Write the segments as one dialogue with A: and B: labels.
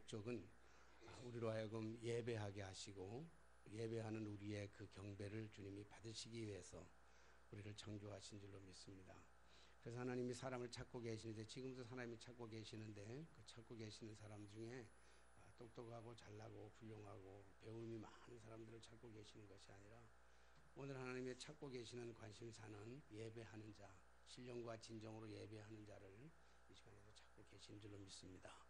A: 목적은 우리로 하여금 예배하게 하시고 예배하는 우리의 그 경배를 주님이 받으시기 위해서 우리를 창조하신 줄로 믿습니다. 그래서 하나님이 사람을 찾고 계시는데, 지금도 하나님이 찾고 계시는데, 그 찾고 계시는 사람 중에 똑똑하고 잘나고 훌륭하고 배움이 많은 사람들을 찾고 계시는 것이 아니라 오늘 하나님의 찾고 계시는 관심사는 예배하는 자, 신령과 진정으로 예배하는 자를 이 시간에도 찾고 계신 줄로 믿습니다.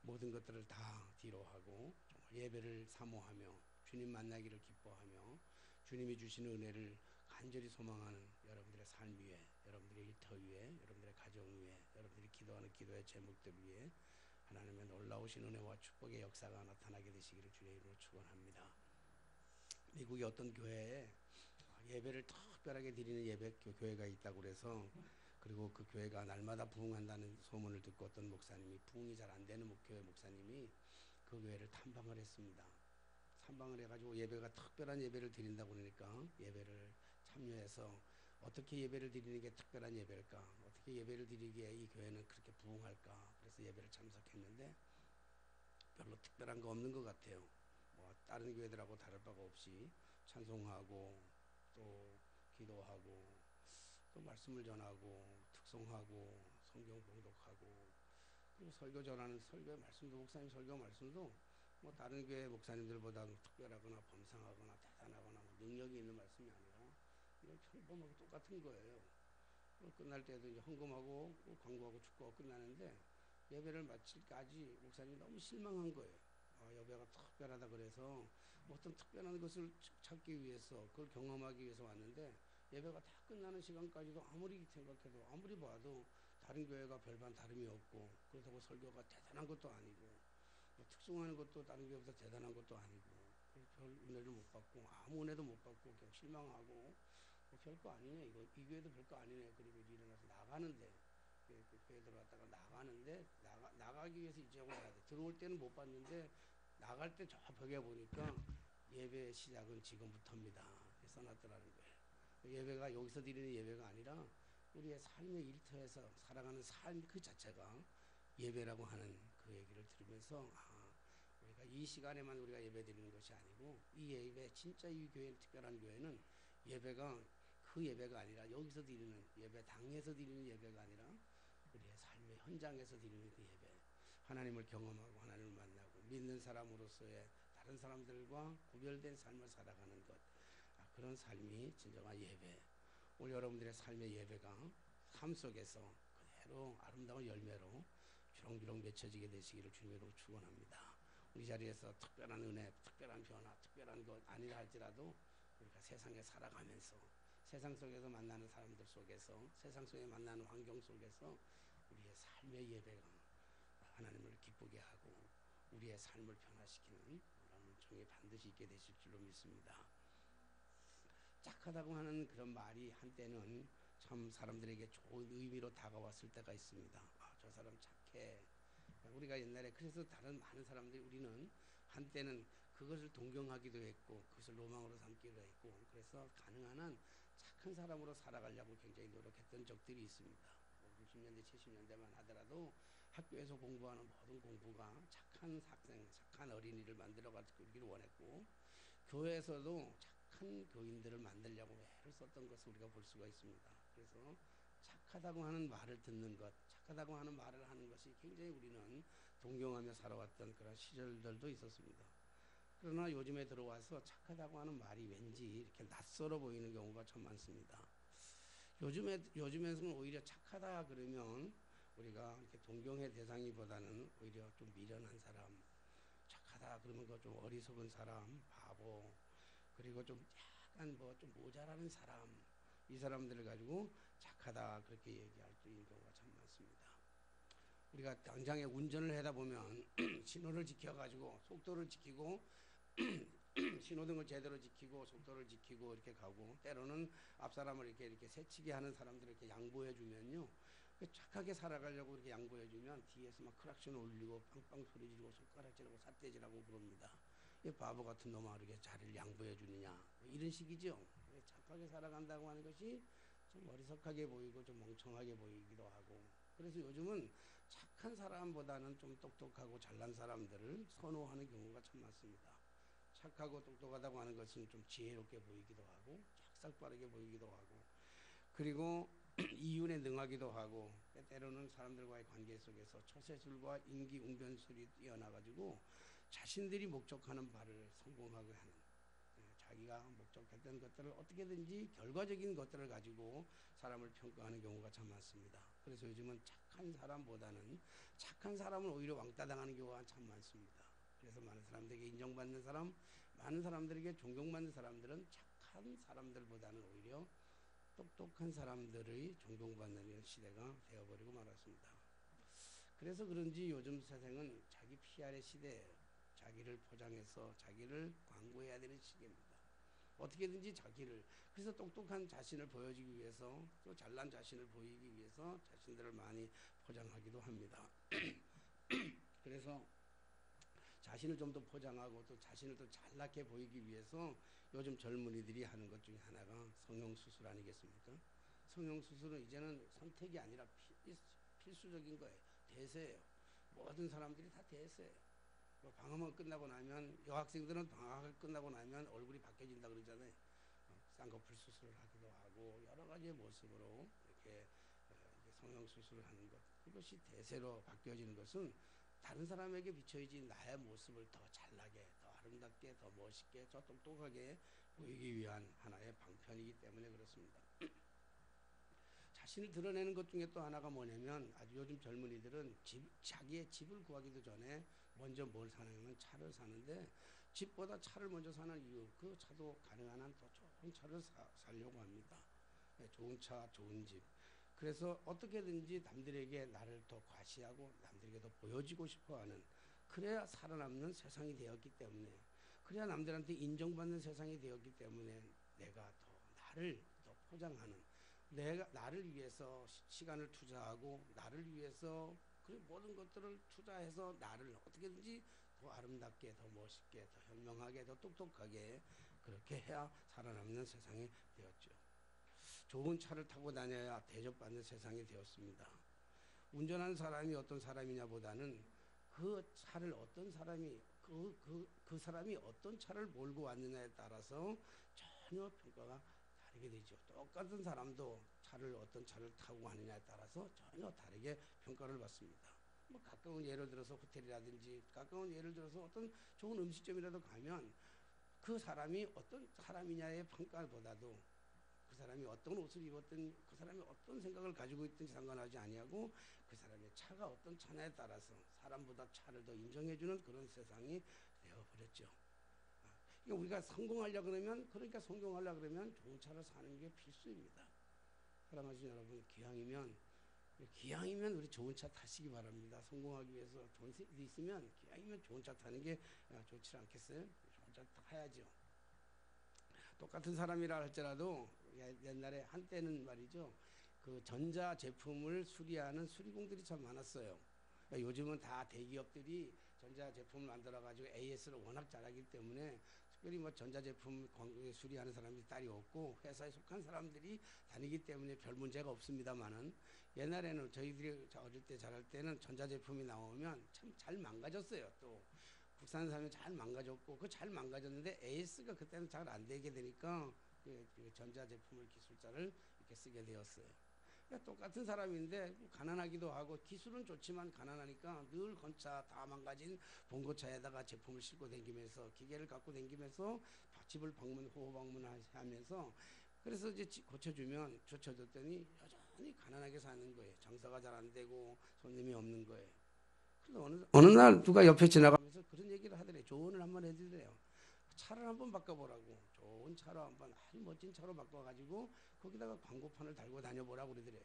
A: 모든 것들을 다 뒤로 하고 정말 예배를 사모하며 주님 만나기를 기뻐하며 주님이 주시는 은혜를 간절히 소망하는 여러분들의 삶 위에, 여러분들의 일터 위에, 여러분들의 가정 위에, 여러분들이 기도하는 기도의 제목들 위에 하나님의 놀라우신 은혜와 축복의 역사가 나타나게 되시기를 주의 이름으로 축원합니다. 미국의 어떤 교회에 예배를 특별하게 드리는 예배 교회가 있다고 그래서, 그리고 그 교회가 날마다 부흥한다는 소문을 듣고 어떤 목사님이, 부흥이 잘 안 되는 교회 목사님이 그 교회를 탐방을 했습니다. 탐방을 해가지고 예배가 특별한 예배를 드린다고 그러니까 예배를 참여해서 어떻게 예배를 드리는 게 특별한 예배일까, 어떻게 예배를 드리기에 이 교회는 그렇게 부흥할까, 그래서 예배를 참석했는데 별로 특별한 거 없는 것 같아요. 뭐 다른 교회들하고 다를 바가 없이 찬송하고 또 기도하고 또 말씀을 전하고 특송하고 성경 봉독하고 그리고 설교 전하는 설교 말씀도, 목사님 설교 말씀도 뭐 다른 교회 목사님들보다 특별하거나 범상하거나 대단하거나 뭐 능력이 있는 말씀이 아니라 그냥 평범하고 똑같은 거예요. 끝날 때도 이제 헌금하고 광고하고 축구하고 끝나는데 예배를 마칠 때까지 목사님이 너무 실망한 거예요. 예배가 특별하다 그래서 어떤 특별한 것을 찾기 위해서, 그걸 경험하기 위해서 왔는데 예배가 다 끝나는 시간까지도 아무리 생각해도 아무리 봐도 다른 교회가 별반 다름이 없고, 그렇다고 설교가 대단한 것도 아니고 뭐 특송하는 것도 다른 교회보다 대단한 것도 아니고 별 은혜를 못 받고 아무 은혜도 못 받고 그냥 실망하고 뭐 별거 아니네, 이거 이 교회도 별거 아니네. 그리고 일어나서 나가는데, 교회 들어갔다가 나가는데 나가기 위해서 이쪽으로 가야 돼. 들어올 때는 못 봤는데 나갈 때 저 벽에 보니까 예배의 시작은 지금부터입니다 써놨더라는 거예요. 예배가 여기서 드리는 예배가 아니라 우리의 삶의 일터에서 살아가는 삶 그 자체가 예배라고 하는 그 얘기를 들으면서 우리가 이 시간에만 우리가 예배 드리는 것이 아니고, 이 예배, 진짜 이 교회, 특별한 교회는 예배가 그 예배가 아니라 여기서 드리는 예배, 당에서 드리는 예배가 아니라 우리의 삶의 현장에서 드리는 그 예배, 하나님을 경험하고 하나님을 만나고 믿는 사람으로서의 다른 사람들과 구별된 삶을 살아가는 것, 그런 삶이 진정한 예배. 오늘 여러분들의 삶의 예배가 삶 속에서 그대로 아름다운 열매로 주렁주렁 맺혀지게 되시기를 주님으로 축원합니다. 우리 자리에서 특별한 은혜, 특별한 변화, 특별한 것 아니라 할지라도 우리가 세상에 살아가면서 세상 속에서 만나는 사람들 속에서, 세상 속에 만나는 환경 속에서 우리의 삶의 예배가 하나님을 기쁘게 하고 우리의 삶을 변화시키는 그런 은총이 반드시 있게 되실 줄로 믿습니다. 착하다고 하는 그런 말이 한때는 참 사람들에게 좋은 의미로 다가왔을 때가 있습니다. 저 사람 착해. 우리가 옛날에 그래서 다른 많은 사람들이, 우리는 한때는 그것을 동경하기도 했고 그것을 로망으로 삼기도 했고, 그래서 가능한 한 착한 사람으로 살아가려고 굉장히 노력했던 적들이 있습니다. 60년대 70년대만 하더라도 학교에서 공부하는 모든 공부가 착한 학생, 착한 어린이를 만들어가기를 원했고, 교회에서도 착한 교인들을 만들려고 애를 썼던 것을 우리가 볼 수가 있습니다. 그래서 착하다고 하는 말을 듣는 것, 착하다고 하는 말을 하는 것이 굉장히 우리는 동경하며 살아왔던 그런 시절들도 있었습니다. 그러나 요즘에 들어와서 착하다고 하는 말이 왠지 이렇게 낯설어 보이는 경우가 참 많습니다. 요즘에서는 오히려 착하다 그러면 우리가 이렇게 동경의 대상이보다는 오히려 좀 미련한 사람, 착하다 그러면 그 좀 어리석은 사람, 바보, 그리고 좀 약간 뭐 좀 모자라는 사람, 이 사람들을 가지고 착하다 그렇게 얘기할 수 있는 경우가 참 많습니다. 우리가 당장에 운전을 하다 보면 신호를 지켜가지고 속도를 지키고 신호등을 제대로 지키고 속도를 지키고 이렇게 가고, 때로는 앞사람을 이렇게 새치게 하는 사람들을 이렇게 양보해 주면요, 착하게 살아가려고 이렇게 양보해 주면 뒤에서 막 크락션 올리고 빵빵 소리 지르고 손가락질하고 삿대질하고 그럽니다. 이 바보 같은 놈아, 이렇게 자리를 양보해 주느냐, 뭐 이런 식이죠. 착하게 살아간다고 하는 것이 좀 어리석하게 보이고 좀 멍청하게 보이기도 하고, 그래서 요즘은 착한 사람보다는 좀 똑똑하고 잘난 사람들을 선호하는 경우가 참 많습니다. 착하고 똑똑하다고 하는 것은 좀 지혜롭게 보이기도 하고 쫙싹빠르게 보이기도 하고 그리고 이윤에 능하기도 하고 때로는 사람들과의 관계 속에서 처세술과 임기응변술이 뛰어나가지고 자신들이 목적하는 바를 성공하게 하는 자기가 목적했던 것들을 어떻게든지 결과적인 것들을 가지고 사람을 평가하는 경우가 참 많습니다. 그래서 요즘은 착한 사람보다는 착한 사람을 오히려 왕따당하는 경우가 참 많습니다. 그래서 많은 사람들에게 인정받는 사람, 많은 사람들에게 존경받는 사람들은 착한 사람들보다는 오히려 똑똑한 사람들의 존경받는 시대가 되어버리고 말았습니다. 그래서 그런지 요즘 세상은 자기 PR의 시대예요. 자기를 포장해서 자기를 광고해야 되는 시기입니다. 어떻게든지 자기를 그래서 똑똑한 자신을 보여주기 위해서 또 잘난 자신을 보이기 위해서 자신들을 많이 포장하기도 합니다. 그래서 자신을 좀 더 포장하고 또 자신을 더 잘나게 보이기 위해서 요즘 젊은이들이 하는 것 중에 하나가 성형수술 아니겠습니까? 성형수술은 이제는 선택이 아니라 필수적인 거예요. 대세예요. 모든 사람들이 다 대세예요. 뭐 방학만 끝나고 나면 여학생들은 방학을 끝나고 나면 얼굴이 바뀌어진다 그러잖아요. 쌍꺼풀 수술을 하기도 하고 여러 가지의 모습으로 이렇게 성형수술을 하는 것 이것이 대세로 바뀌어지는 것은 다른 사람에게 비춰야지 나의 모습을 더 잘나게 더 아름답게 더 멋있게 더 똑똑하게 보이기 위한 하나의 방편이기 때문에 그렇습니다. 자신을 드러내는 것 중에 또 하나가 뭐냐면 아주 요즘 젊은이들은 자기의 집을 구하기도 전에 먼저 뭘 사냐면 차를 사는데 집보다 차를 먼저 사는 이유 그 차도 가능한 한 더 좋은 차를 사려고 합니다. 좋은 차 좋은 집 그래서 어떻게든지 남들에게 나를 더 과시하고 남들에게 더 보여지고 싶어하는 그래야 살아남는 세상이 되었기 때문에 그래야 남들한테 인정받는 세상이 되었기 때문에 내가 더 나를 더 포장하는 내가 나를 위해서 시간을 투자하고 나를 위해서 그 모든 것들을 투자해서 나를 어떻게든지 더 아름답게 더 멋있게 더 현명하게 더 똑똑하게 그렇게 해야 살아남는 세상이 되었죠. 좋은 차를 타고 다녀야 대접받는 세상이 되었습니다. 운전하는 사람이 어떤 사람이냐보다는 그 차를 어떤 사람이 그 사람이 어떤 차를 몰고 왔느냐에 따라서 전혀 평가가 다르게 되죠. 똑같은 사람도 어떤 차를 타고 가느냐에 따라서 전혀 다르게 평가를 받습니다. 뭐 가까운 예를 들어서 호텔이라든지 가까운 예를 들어서 어떤 좋은 음식점이라도 가면 그 사람이 어떤 사람이냐의 평가보다도 그 사람이 어떤 옷을 입었든 그 사람이 어떤 생각을 가지고 있든지 상관하지 아니하고 그 사람의 차가 어떤 차냐에 따라서 사람보다 차를 더 인정해주는 그런 세상이 되어버렸죠. 우리가 성공하려 그러면 그러니까 성공하려 그러면 좋은 차를 사는 게 필수입니다. 사랑하시는 여러분 기왕이면 우리 좋은 차 타시기 바랍니다. 성공하기 위해서 돈 있으면 기왕이면 좋은 차 타는 게 좋지 않겠어요? 좋은 차 타야죠. 똑같은 사람이라 할지라도 옛날에 한때는 말이죠. 그 전자 제품을 수리하는 수리공들이 참 많았어요. 요즘은 다 대기업들이 전자 제품을 만들어 가지고 AS를 워낙 잘하기 때문에 특별히 뭐 전자 제품 수리하는 사람이 딸이 없고 회사에 속한 사람들이 다니기 때문에 별 문제가 없습니다만은 옛날에는 저희들이 어릴 때 자랄 때는 전자 제품이 나오면 참 잘 망가졌어요. 또 국산사면 잘 망가졌고 그 잘 망가졌는데 AS가 그때는 잘 안 되게 되니까 그 전자제품을 기술자를 이렇게 쓰게 되었어요. 그러니까 똑같은 사람인데 가난하기도 하고 기술은 좋지만 가난하니까 늘 건차 다 망가진 봉고차에다가 제품을 싣고 다니면서 기계를 갖고 다니면서 집을 호호 방문하면서 그래서 이제 고쳐주면 고쳐줬더니 여전히 가난하게 사는 거예요. 장사가 잘 안 되고 손님이 없는 거예요. 그래서 어느 날 누가 옆에 지나가면서 그런 얘기를 하더래요. 조언을 한번 해주더래요. 차를 한번 바꿔보라고. 좋은 차로 한번 아주 멋진 차로 바꿔가지고 거기다가 광고판을 달고 다녀보라고 그러더래요.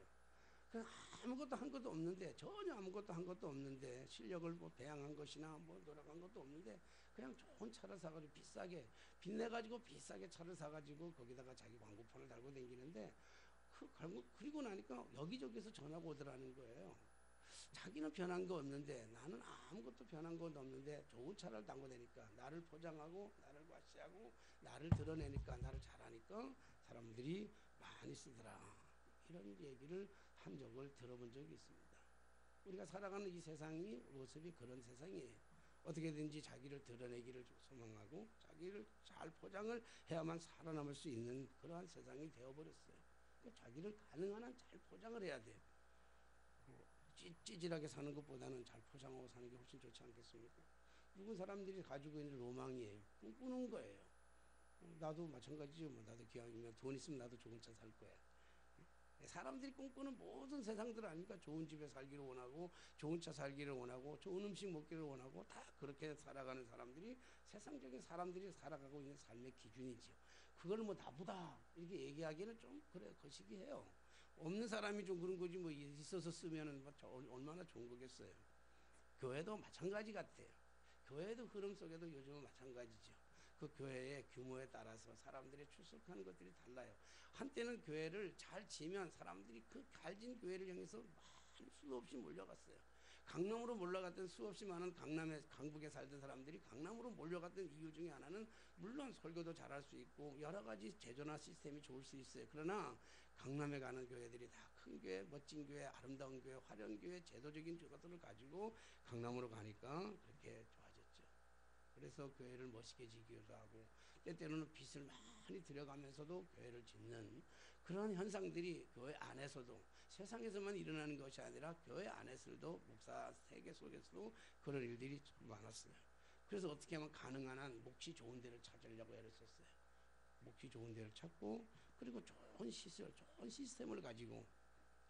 A: 아무것도 한 것도 없는데 전혀 아무것도 한 것도 없는데 실력을 뭐 배양한 것이나 뭐 노력한 것도 없는데 그냥 좋은 차를 사가지고 비싸게 빚내가지고 비싸게 차를 사가지고 거기다가 자기 광고판을 달고 다니는데 그리고 나니까 여기저기서 전화가 오더라는 거예요. 자기는 변한 거 없는데 나는 아무것도 변한 건 없는데 좋은 차를 타고 다니까 나를 포장하고 나를 과시하고 나를 드러내니까 나를 잘하니까 사람들이 많이 쓰더라. 이런 얘기를 한 적을 들어본 적이 있습니다. 우리가 살아가는 이 세상이 모습이 그런 세상이에요. 어떻게든지 자기를 드러내기를 소망하고 자기를 잘 포장을 해야만 살아남을 수 있는 그러한 세상이 되어버렸어요. 그러니까 자기를 가능한 한 잘 포장을 해야 돼요. 찌질하게 사는 것보다는 잘 포장하고 사는 게 훨씬 좋지 않겠습니까? 누군 사람들이 가지고 있는 로망이에요. 꿈꾸는 거예요. 나도 마찬가지죠. 뭐 나도 기왕이면 돈 있으면 나도 좋은 차 살 거야. 사람들이 꿈꾸는 모든 세상들 아니까 좋은 집에 살기를 원하고 좋은 차 살기를 원하고 좋은 음식 먹기를 원하고 다 그렇게 살아가는 사람들이 세상적인 사람들이 살아가고 있는 삶의 기준이지요. 그걸 뭐 나쁘다 이렇게 얘기하기는 좀 그래 거시기해요. 없는 사람이 좀 그런 거지 뭐 있어서 쓰면은 뭐 얼마나 좋은 거겠어요. 교회도 마찬가지 같아요. 교회도 흐름 속에도 요즘은 마찬가지죠. 그 교회의 규모에 따라서 사람들이 출석하는 것들이 달라요. 한때는 교회를 잘 지면 사람들이 그 갈진 교회를 향해서 수도 없이 몰려갔어요. 강남으로 몰려갔던 수없이 많은 강북에 살던 사람들이 강남으로 몰려갔던 이유 중에 하나는 물론 설교도 잘할 수 있고 여러 가지 제도나 시스템이 좋을 수 있어요. 그러나 강남에 가는 교회들이 다 큰 교회, 멋진 교회, 아름다운 교회, 화려한 교회, 제도적인 것들을 가지고 강남으로 가니까 그렇게 좋아졌죠. 그래서 교회를 멋있게 지기도 하고 때때로는 빚을 많이 들여가면서도 교회를 짓는 그런 현상들이 교회 안에서도 세상에서만 일어나는 것이 아니라 교회 안에서도 목사 세계 속에서도 그런 일들이 많았어요. 그래서 어떻게 하면 가능한 한 몫이 좋은 데를 찾으려고 애를 썼어요. 몫이 좋은 데를 찾고 그리고 좋은 시설, 좋은 시스템을 가지고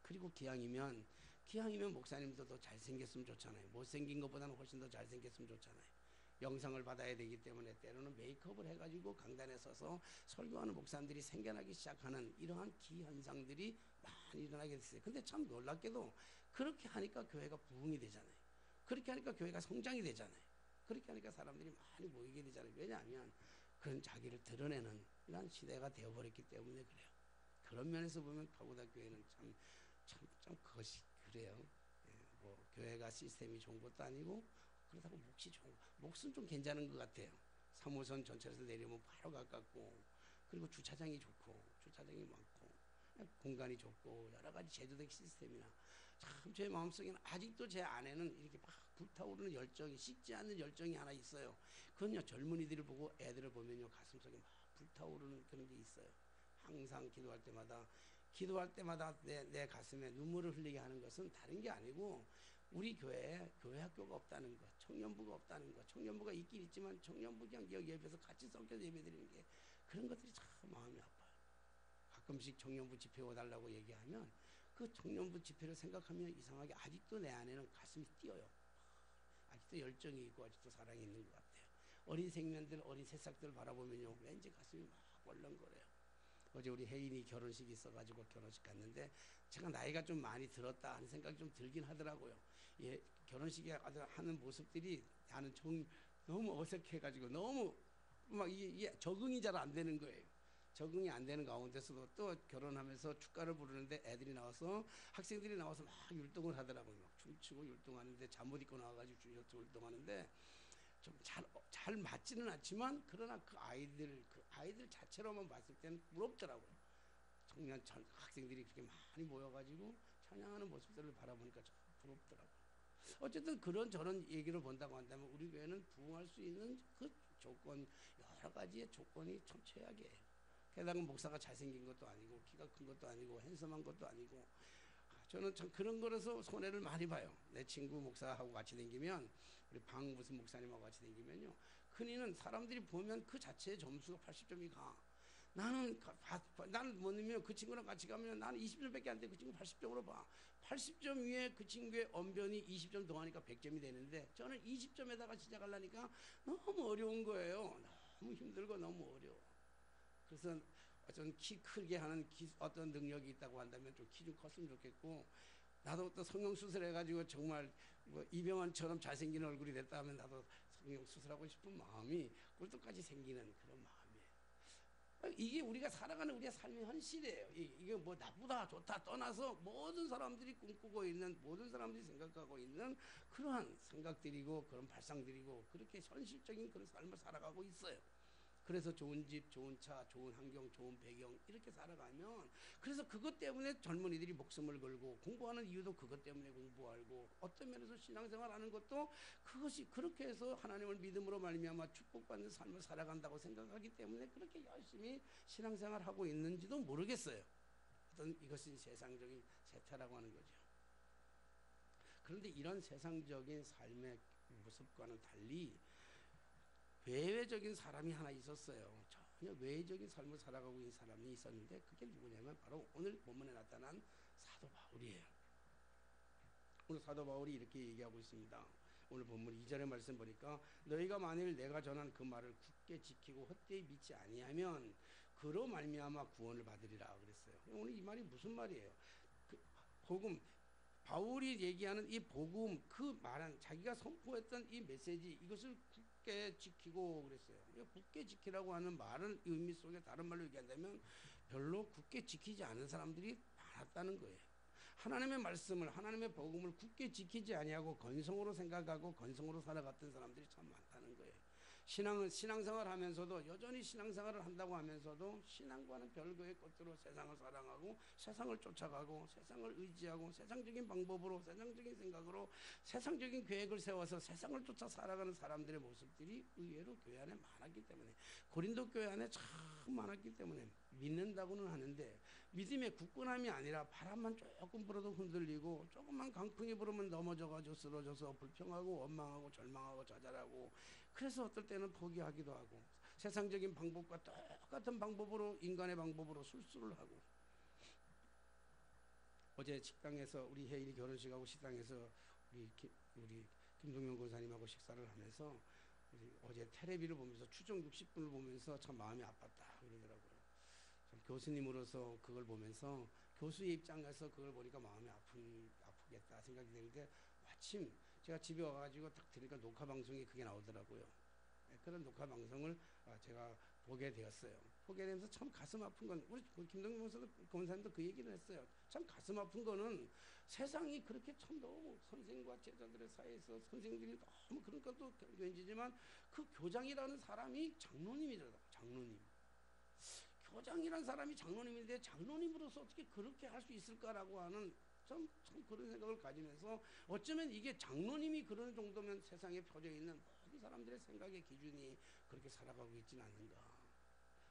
A: 그리고 기왕이면 목사님도 더 잘생겼으면 좋잖아요. 못생긴 것보다는 훨씬 더 잘생겼으면 좋잖아요. 영상을 받아야 되기 때문에 때로는 메이크업을 해가지고 강단에 서서 설교하는 목사님들이 생겨나기 시작하는 이러한 기현상들이 많이 일어나게 됐어요. 근데 참 놀랍게도 그렇게 하니까 교회가 부흥이 되잖아요. 그렇게 하니까 교회가 성장이 되잖아요. 그렇게 하니까 사람들이 많이 모이게 되잖아요. 왜냐하면 그런 자기를 드러내는 이런 시대가 되어버렸기 때문에 그래요. 그런 면에서 보면 파고다 교회는 참 그것이 그래요. 예, 뭐 교회가 시스템이 좋은 것도 아니고 그렇다고 몫은 좀 괜찮은 것 같아요. 3호선 전철에서 내리면 바로 가깝고 그리고 주차장이 좋고 주차장이 많고 공간이 좋고 여러 가지 제도적 시스템이나 참 제 마음속에는 아직도 제 안에는 이렇게 막 불타오르는 열정이 식지 않는 열정이 하나 있어요. 그건요 젊은이들을 보고 애들을 보면요 가슴속에 막 불타오르는 그런 게 있어요. 항상 기도할 때마다 내 가슴에 눈물을 흘리게 하는 것은 다른 게 아니고 우리 교회에 교회 학교가 없다는 것, 청년부가 없다는 것, 청년부가 있긴 있지만 청년부 그냥 여기 옆에서 같이 섞여서 예배드리는 게 그런 것들이 참 마음이 아파요. 가끔씩 청년부 집회 와달라고 얘기하면 그 청년부 집회를 생각하면 이상하게 아직도 내 안에는 가슴이 뛰어요. 아직도 열정이 있고 아직도 사랑이 있는 것 같아요. 어린 생명들, 어린 새싹들 바라보면요 왠지 가슴이 막 벌렁거려요. 어제 우리 혜인이 결혼식이 있어가지고 결혼식 갔는데 제가 나이가 좀 많이 들었다 하는 생각이 좀 들긴 하더라고요. 예, 결혼식에 하는 모습들이 나는 너무 어색해가지고 너무 막 이게 적응이 잘 안 되는 거예요. 적응이 안 되는 가운데서도 또 결혼하면서 축가를 부르는데 애들이 나와서 학생들이 나와서 막 율동을 하더라고요. 막 춤추고 율동하는데 잠옷 입고 나와가지고 율동하는데 좀 잘 맞지는 않지만 그러나 그 아이들 자체로만 봤을 때는 부럽더라고요. 학생들이 그렇게 많이 모여가지고 찬양하는 모습들을 바라보니까 참 부럽더라고요. 어쨌든 그런 저런 얘기를 본다고 한다면 우리 교회는 부흥할 수 있는 그 조건 여러 가지의 조건이 참 최악이에요. 게다가 목사가 잘생긴 것도 아니고 키가 큰 것도 아니고 핸섬한 것도 아니고 저는 참 그런 거라서 손해를 많이 봐요. 내 친구 목사하고 같이 다니면 우리 방 무슨 목사님하고 같이 다니면요 큰이는 사람들이 보면 그 자체의 점수가 80점이 가. 나는 뭐냐면 그 친구랑 같이 가면 나는 20점밖에 안 돼. 그 친구 80점으로 봐. 80점 위에 그 친구의 언변이 20점 더하니까 100점이 되는데 저는 20점에다가 시작하려니까 너무 어려운 거예요. 너무 힘들고 너무 어려워. 그래서 어떤 키 크게 하는 어떤 능력이 있다고 한다면 좀 키 좀 컸으면 좋겠고 나도 또 성형수술 해가지고 정말 뭐 이병헌처럼 잘생긴 얼굴이 됐다 하면 나도 성형수술하고 싶은 마음이 꿀떡까지 생기는 그런 마음이에요. 이게 우리가 살아가는 우리의 삶의 현실이에요. 이게 뭐 나쁘다 좋다 떠나서 모든 사람들이 꿈꾸고 있는 모든 사람들이 생각하고 있는 그러한 생각들이고 그런 발상들이고 그렇게 현실적인 그런 삶을 살아가고 있어요. 그래서 좋은 집, 좋은 차, 좋은 환경, 좋은 배경 이렇게 살아가면 그래서 그것 때문에 젊은이들이 목숨을 걸고 공부하는 이유도 그것 때문에 공부하고 어떤 면에서 신앙생활하는 것도 그것이 그렇게 해서 하나님을 믿음으로 말미암아 축복받는 삶을 살아간다고 생각하기 때문에 그렇게 열심히 신앙생활하고 있는지도 모르겠어요. 어떤 이것이 세상적인 세태라고 하는 거죠. 그런데 이런 세상적인 삶의 모습과는 달리 외외적인 사람이 하나 있었어요. 전혀 외외적인 삶을 살아가고 있는 사람이 있었는데 그게 누구냐면 바로 오늘 본문에 나타난 사도 바울이에요. 오늘 사도 바울이 이렇게 얘기하고 있습니다. 오늘 본문 2절의 말씀 보니까 너희가 만일 내가 전한 그 말을 굳게 지키고 헛되이 믿지 아니하면 그로 말미암아 구원을 받으리라 그랬어요. 오늘 이 말이 무슨 말이에요? 그 복음 바울이 얘기하는 이 복음 그 말한 자기가 선포했던 이 메시지 이것을 굳게 지키고 그랬어요. 굳게 지키라고 하는 말은 의미 속에 다른 말로 얘기한다면 별로 굳게 지키지 않은 사람들이 많았다는 거예요. 하나님의 말씀을 하나님의 복음을 굳게 지키지 아니하고 건성으로 생각하고 건성으로 살아갔던 사람들이 참 많다는 거예요. 신앙생활 하면서도 여전히 신앙생활을 한다고 하면서도 신앙과는 별거의 것들로 세상을 사랑하고 세상을 쫓아가고 세상을 의지하고 세상적인 방법으로 세상적인 생각으로 세상적인 계획을 세워서 세상을 쫓아 살아가는 사람들의 모습들이 의외로 교회 안에 많았기 때문에 고린도 교회 안에 참 많았기 때문에 믿는다고는 하는데 믿음의 굳건함이 아니라 바람만 조금 불어도 흔들리고 조금만 강풍이 불으면 넘어져가지고 쓰러져서 불평하고 원망하고 절망하고 좌절하고 그래서 어떨 때는 포기하기도 하고 세상적인 방법과 똑같은 방법으로 인간의 방법으로 술수를 하고 어제 식당에서 우리 혜일이 결혼식하고 식당에서 우리 김동명 권사님하고 식사를 하면서 어제 텔레비를 보면서 추정 60분을 보면서 참 마음이 아팠다 그러더라고요. 교수님으로서 그걸 보면서 교수의 입장에서 그걸 보니까 마음이 아프겠다 생각이 되는데 마침 제가 집에 와가지고 딱 들으니까 녹화 방송이 그게 나오더라고요. 그런 녹화 방송을 제가 보게 되었어요. 보게 되면서 참 가슴 아픈 건 우리 김동민 권사님도 그 얘기를 했어요. 참 가슴 아픈 거는 세상이 그렇게 참 너무 선생과 제자들의 사이에서 선생들이 너무 그런 것도 왠지지만 그 교장이라는 사람이 장로님이더라고요. 장로님. 교장이라는 사람이 장로님인데 장로님으로서 어떻게 그렇게 할 수 있을까라고 하는 참 그런 생각을 가지면서 어쩌면 이게 장로님이 그런 정도면 세상에 펴져 있는 모든 사람들의 생각의 기준이 그렇게 살아가고 있지는 않는가.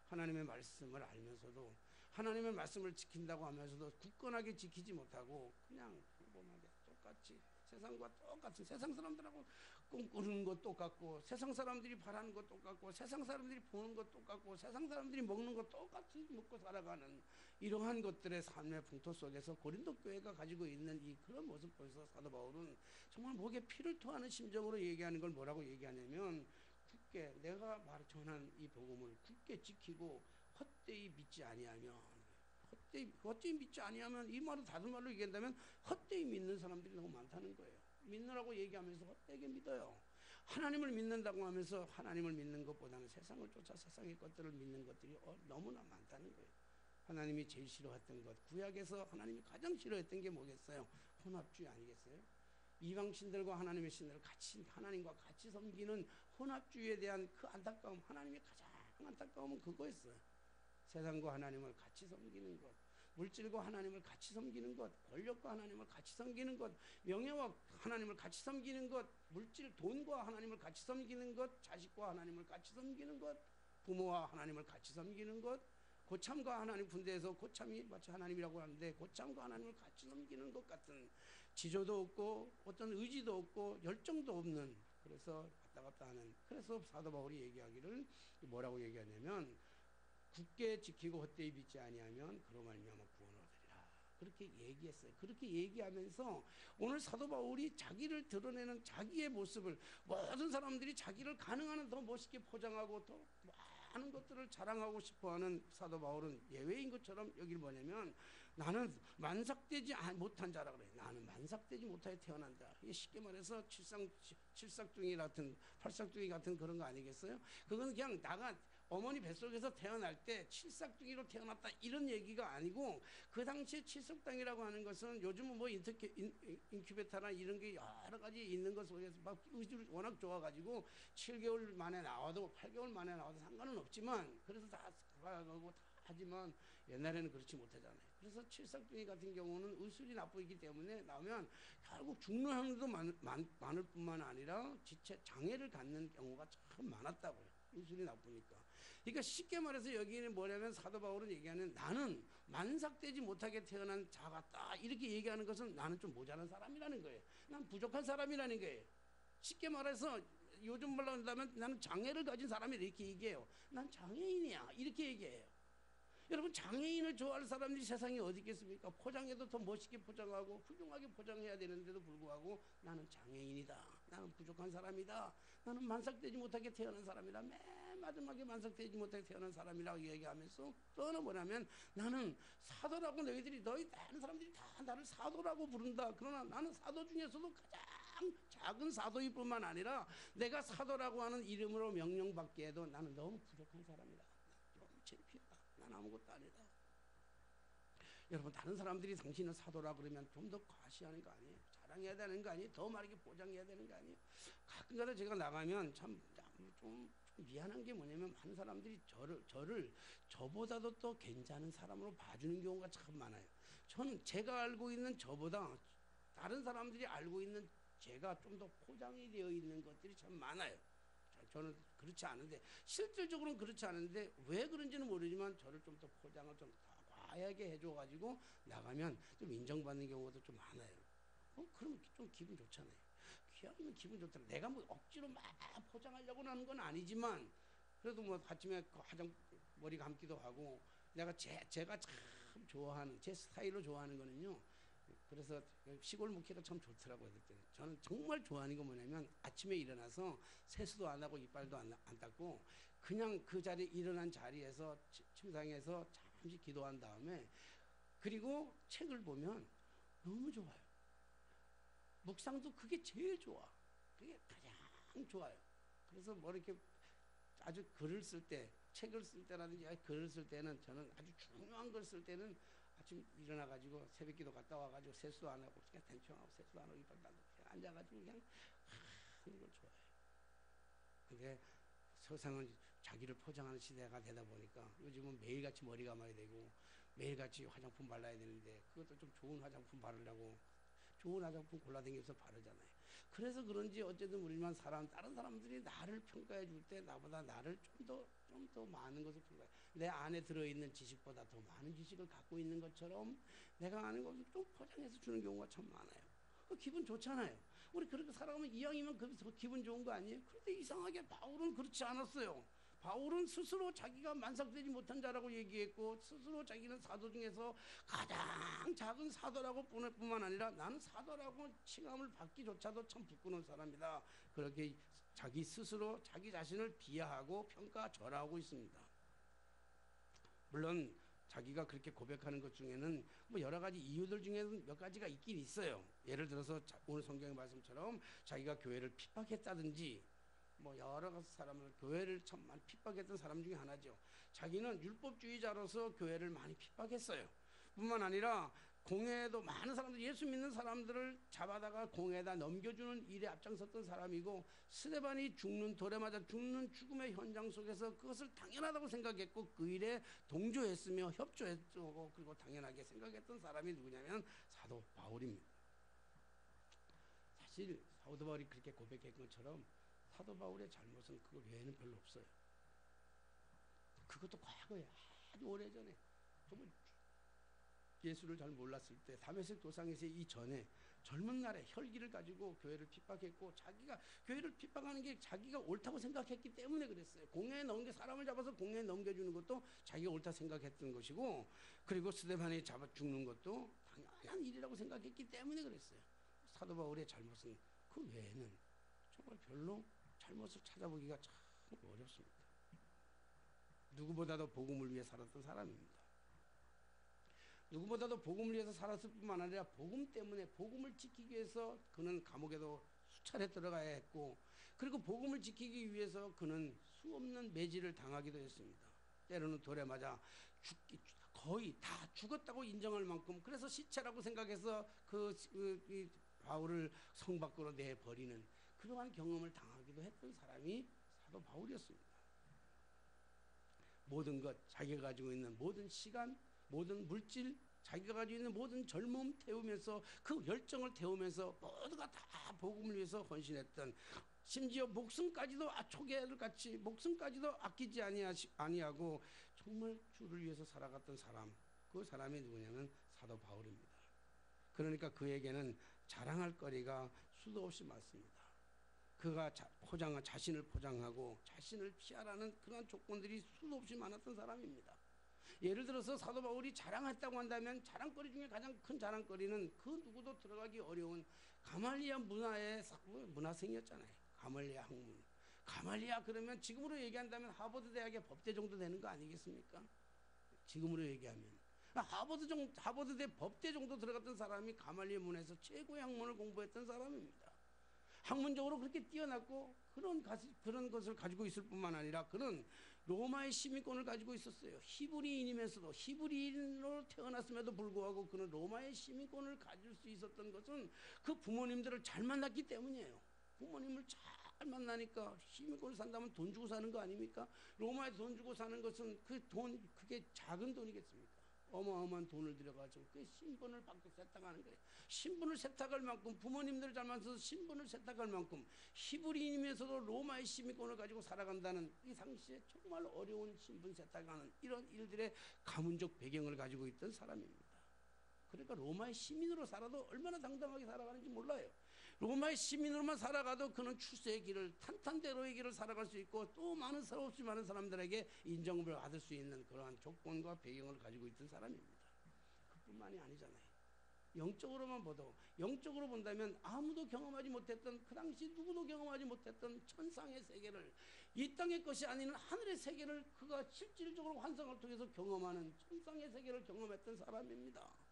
A: 하나님의 말씀을 알면서도 하나님의 말씀을 지킨다고 하면서도 굳건하게 지키지 못하고 그냥 평범하게 똑같이 세상과 똑같은 세상 사람들하고 꿈꾸는 것 똑같고 세상 사람들이 바라는 것 똑같고 세상 사람들이 보는 것 똑같고 세상 사람들이 먹는 것 똑같이 먹고 살아가는 이러한 것들의 삶의 풍토 속에서 고린도 교회가 가지고 있는 이 그런 모습 보면서 사도 바울은 정말 목에 피를 토하는 심정으로 얘기하는 걸 뭐라고 얘기하냐면 굳게 내가 전한 이 복음을 굳게 지키고 헛되이 믿지 아니하면 헛되이 믿지 아니하면 이 말은 다른 말로 얘기한다면 헛되이 믿는 사람들이 너무 많다는 거예요. 믿느라고 얘기하면서 헛되게 믿어요. 하나님을 믿는다고 하면서 하나님을 믿는 것보다는 세상을 쫓아 세상의 것들을 믿는 것들이 너무나 많다는 거예요. 하나님이 제일 싫어했던 것 구약에서 하나님이 가장 싫어했던 게 뭐겠어요? 혼합주의 아니겠어요? 이방 신들과 하나님의 신들을 같이 하나님과 같이 섬기는 혼합주의에 대한 그 안타까움 하나님이 가장 안타까움은 그거였어요. 세상과 하나님을 같이 섬기는 것 물질과 하나님을 같이 섬기는 것 권력과 하나님을 같이 섬기는 것 명예와 하나님을 같이 섬기는 것 물질 돈과 하나님을 같이 섬기는 것 자식과 하나님을 같이 섬기는 것 부모와 하나님을 같이 섬기는 것 고참과 하나님 군대에서 고참이 마치 하나님이라고 하는데 고참과 하나님을 같이 섬기는 것 같은 지조도 없고 어떤 의지도 없고 열정도 없는 그래서 왔다 갔다 하는 그래서 사도 바울이 얘기하기를 뭐라고 얘기하냐면 굳게 지키고 헛되이 믿지 아니하면 그로 말미암아 구원을 얻으리라 그렇게 얘기했어요. 그렇게 얘기하면서 오늘 사도 바울이 자기를 드러내는 자기의 모습을 모든 사람들이 자기를 가능한 한 더 멋있게 포장하고 더 많은 것들을 자랑하고 싶어하는 사도 바울은 예외인 것처럼 여길 뭐냐면 나는 만삭되지 못한 자라 그래. 나는 만삭되지 못하게 태어난다. 이게 쉽게 말해서 칠삭둥이 같은 팔삭둥이 같은 그런 거 아니겠어요? 그건 그냥 나가 어머니 뱃속에서 태어날 때 칠삭둥이로 태어났다 이런 얘기가 아니고, 그 당시에 칠삭둥이라고 하는 것은 요즘은 뭐 인큐베터나 이런 게 여러 가지 있는 것 속에서 막 의지를 워낙 좋아가지고 7개월 만에 나와도 8개월 만에 나와도 상관은 없지만, 그래서 다 가고 다 하지만 옛날에는 그렇지 못하잖아요. 그래서 칠삭둥이 같은 경우는 의술이 나쁘기 때문에 나오면 결국 죽는 확률도 많을 뿐만 아니라 지체 장애를 갖는 경우가 참 많았다고요. 의술이 나쁘니까. 그러니까 쉽게 말해서 여기는 뭐냐면, 사도 바울은 얘기하는, 나는 만삭되지 못하게 태어난 자 같다 이렇게 얘기하는 것은 나는 좀 모자란 사람이라는 거예요. 난 부족한 사람이라는 거예요. 쉽게 말해서 요즘 말로 한다면 나는 장애를 가진 사람이 이렇게 얘기해요. 난 장애인이야 이렇게 얘기해요. 여러분, 장애인을 좋아할 사람들이 세상에 어디 있겠습니까? 포장해도 더 멋있게 포장하고 훌륭하게 포장해야 되는데도 불구하고 나는 장애인이다, 나는 부족한 사람이다, 나는 만삭되지 못하게 태어난 사람이다, 맨 마지막에 만삭되지 못하게 태어난 사람이라고 얘기하면서, 또 하나 뭐냐면, 나는 사도라고, 너희 다른 사람들이 다 나를 사도라고 부른다. 그러나 나는 사도 중에서도 가장 작은 사도일 뿐만 아니라 내가 사도라고 하는 이름으로 명령받기에도 나는 너무 부족한 사람이다, 너무 창피하다, 난 아무것도 아니다. 여러분, 다른 사람들이 당신은 사도라 그러면 좀 더 과시하는 거 아니에요? 자랑해야 되는 거 아니에요? 더 많이 포장해야 되는 거 아니에요? 가끔가다 제가 나가면 좀 미안한 게 뭐냐면, 많은 사람들이 저를 저보다도 더 괜찮은 사람으로 봐주는 경우가 참 많아요. 저는 제가 알고 있는 저보다 다른 사람들이 알고 있는 제가 좀 더 포장이 되어 있는 것들이 참 많아요. 저는 그렇지 않은데, 실질적으로는 그렇지 않은데 왜 그런지는 모르지만 저를 좀 더 포장을 좀 과하게 해줘가지고 나가면 좀 인정받는 경우도 좀 많아요. 그럼 좀 기분 좋잖아요. 귀하면 기분 좋잖아요. 내가 뭐 억지로 막 포장하려고 하는 건 아니지만, 그래도 뭐 아침에 머리 감기도 하고, 제가 참 좋아하는 제 스타일로 좋아하는 거는요. 그래서 시골 묵기가 참 좋더라고요. 그때 저는 정말 좋아하는 거 뭐냐면, 아침에 일어나서 세수도 안 하고 이빨도 안 닦고 그냥 그 자리에 일어난 자리에서 침상에서 잠시 기도한 다음에, 그리고 책을 보면 너무 좋아요. 묵상도 그게 제일 좋아. 그게 가장 좋아요. 그래서 뭐 이렇게 아주 글을 쓸 때, 책을 쓸 때라든지 글을 쓸 때는, 저는 아주 중요한 걸 쓸 때는 아침 일어나가지고 새벽기도 갔다 와가지고 세수도 안 하고 그냥 대충하고 세수도 안 하고 이빨도 안 닦고 그냥 앉아가지고 그냥 하는 걸 좋아해요. 근데 세상은 자기를 포장하는 시대가 되다 보니까 요즘은 매일같이 머리 감아야 되고 매일같이 화장품 발라야 되는데, 그것도 좀 좋은 화장품 바르려고 좋은 화장품 골라다니면서 바르잖아요. 그래서 그런지 어쨌든 우리만 다른 사람들이 나를 평가해 줄 때 나보다 나를 좀 더 많은 것을 평가해, 내 안에 들어있는 지식보다 더 많은 지식을 갖고 있는 것처럼 내가 아는 것을 좀 포장해서 주는 경우가 참 많아요. 기분 좋잖아요. 우리 그렇게 살아가면 이왕이면 그 기분 좋은 거 아니에요? 그런데 이상하게 바울은 그렇지 않았어요. 바울은 스스로 자기가 만삭되지 못한 자라고 얘기했고, 스스로 자기는 사도 중에서 가장 작은 사도라고 뿐만 아니라 나는 사도라고 칭함을 받기조차도 참 부끄러운 사람이다, 그렇게 자기 스스로 자기 자신을 비하하고 평가절하하고 있습니다. 물론 자기가 그렇게 고백하는 것 중에는 뭐 여러 가지 이유들 중에는 몇 가지가 있긴 있어요. 예를 들어서 오늘 성경의 말씀처럼 자기가 교회를 핍박했다든지, 뭐 여러 사람을, 교회를 참 많이 핍박했던 사람 중에 하나죠. 자기는 율법주의자로서 교회를 많이 핍박했어요. 뿐만 아니라 공회에도 많은 사람들, 예수 믿는 사람들을 잡아다가 공회에다 넘겨주는 일에 앞장섰던 사람이고, 스데반이 돌에 맞아 죽는 죽음의 현장 속에서 그것을 당연하다고 생각했고 그 일에 동조했으며 협조했고, 그리고 당연하게 생각했던 사람이 누구냐면 사도 바울입니다. 사실 사도 바울이 그렇게 고백한 것처럼 사도 바울의 잘못은 그거 외에는 별로 없어요. 그것도 과거에 아주 오래전에, 정말 예수를 잘 몰랐을 때 다메섹 도상에서 이전에 젊은 날에 혈기를 가지고 교회를 핍박했고, 자기가 교회를 핍박하는 게 자기가 옳다고 생각했기 때문에 그랬어요. 사람을 잡아서 공회에 넘겨주는 것도 자기가 옳다 생각했던 것이고, 그리고 스데반이 잡아 죽는 것도 당연한 일이라고 생각했기 때문에 그랬어요. 사도 바울의 잘못은 그 외에는 정말 별로 잘못을 찾아보기가 참 어렵습니다. 누구보다도 복음을 위해 살았던 사람입니다. 누구보다도 복음을 위해서 살았을 뿐만 아니라 복음 때문에, 복음을 지키기 위해서 그는 감옥에도 수차례 들어가야 했고, 그리고 복음을 지키기 위해서 그는 수없는 매질을 당하기도 했습니다. 때로는 돌에 맞아 거의 다 죽었다고 인정할 만큼, 그래서 시체라고 생각해서 이 바울을 성 밖으로 내버리는 그러한 경험을 당하기도 했던 사람이 사도 바울이었습니다. 모든 것, 자기가 가지고 있는 모든 시간, 모든 물질, 자기가 가지고 있는 모든 젊음 태우면서, 그 열정을 태우면서 모두가 다 복음을 위해서 헌신했던, 심지어 목숨까지도 초계를 같이 목숨까지도 아끼지 아니하고 정말 주를 위해서 살아갔던 사람, 그 사람이 누구냐면 사도 바울입니다. 그러니까 그에게는 자랑할 거리가 수도 없이 많습니다. 그가 자신을 포장하고 자신을 피하라는 그런 조건들이 수도 없이 많았던 사람입니다. 예를 들어서 사도 바울이 자랑했다고 한다면 자랑거리 중에 가장 큰 자랑거리는 그 누구도 들어가기 어려운 가말리아 문화생이었잖아요. 가말리아 학문. 가말리아 그러면 지금으로 얘기한다면 하버드 대학의 법대 정도 되는 거 아니겠습니까? 지금으로 얘기하면 하버드대 법대 정도 들어갔던 사람이 가말리아 문화에서 최고의 학문을 공부했던 사람입니다. 학문적으로 그렇게 뛰어났고 그런 것을 가지고 있을 뿐만 아니라 그는 로마의 시민권을 가지고 있었어요. 히브리인이면서도, 히브리인으로 태어났음에도 불구하고 그는 로마의 시민권을 가질 수 있었던 것은 그 부모님들을 잘 만났기 때문이에요. 부모님을 잘 만나니까, 시민권을 산다면 돈 주고 사는 거 아닙니까? 로마에 돈 주고 사는 것은 그게 작은 돈이겠습니까? 어마어마한 돈을 들여가지고 그 신분을 받고 세탁하는 거예요. 신분을 세탁할 만큼, 부모님들을 잘 만나서 신분을 세탁할 만큼 히브리인이면서도 로마의 시민권을 가지고 살아간다는 이 당시에 정말 어려운 신분 세탁하는 이런 일들의 가문적 배경을 가지고 있던 사람입니다. 그러니까 로마의 시민으로 살아도 얼마나 당당하게 살아가는지 몰라요. 로마의 시민으로만 살아가도 그는 출세의 길을, 탄탄대로의 길을 살아갈 수 있고, 또 수없이 많은 사람들에게 인정을 받을 수 있는 그러한 조건과 배경을 가지고 있던 사람입니다. 그뿐만이 아니잖아요. 영적으로 본다면 아무도 경험하지 못했던, 그 당시 누구도 경험하지 못했던 천상의 세계를, 이 땅의 것이 아닌 하늘의 세계를 그가 실질적으로 환상을 통해서 경험하는 천상의 세계를 경험했던 사람입니다.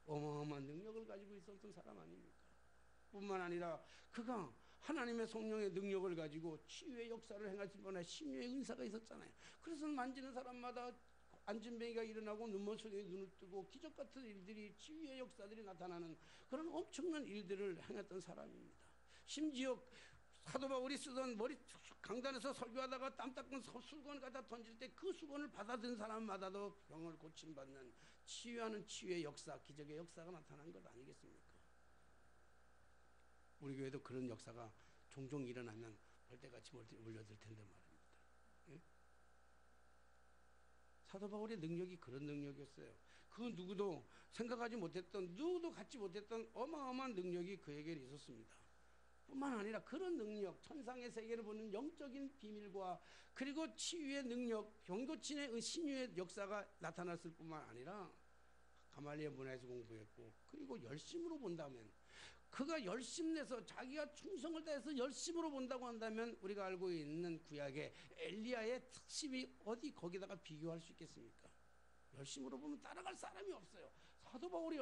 A: 어마어마한 능력을 가지고 있었던 사람 아닙니까? 뿐만 아니라 그가 하나님의 성령의 능력을 가지고 치유의 역사를 행하실 뻔한 신유의 은사가 있었잖아요. 그래서 만지는 사람마다 안진뱅이가 일어나고 눈먼 속에 눈을 뜨고 기적 같은 일들이, 치유의 역사들이 나타나는 그런 엄청난 일들을 행했던 사람입니다. 심지어 사도 바울이 쓰던 강단에서 설교하다가 땀 닦은 수건을 갖다 던질 때 그 수건을 받아든 사람마다도 병을 고침받는 치유하는 치유의 역사, 기적의 역사가 나타난 것 아니겠습니까? 우리 교회도 그런 역사가 종종 일어나면 벌떼같이 몰려들 텐데 말입니다. 예? 사도 바울의 능력이 그런 능력이었어요. 그 누구도 생각하지 못했던, 누구도 갖지 못했던 어마어마한 능력이 그에게 있었습니다. 뿐만 아니라 그런 능력, 천상의 세계를 보는 영적인 비밀과 그리고 치유의 능력, 병고침의 신유의 역사가 나타났을 뿐만 아니라 가말리아 문화에서 공부했고, 그리고 열심으로 본다면, 그가 열심내서 자기가 충성을 다해서 열심으로 본다고 한다면 우리가 알고 있는 구약의 엘리야의 특심이 어디 거기다가 비교할 수 있겠습니까? 열심으로 보면 따라갈 사람이 없어요. 사도 바울이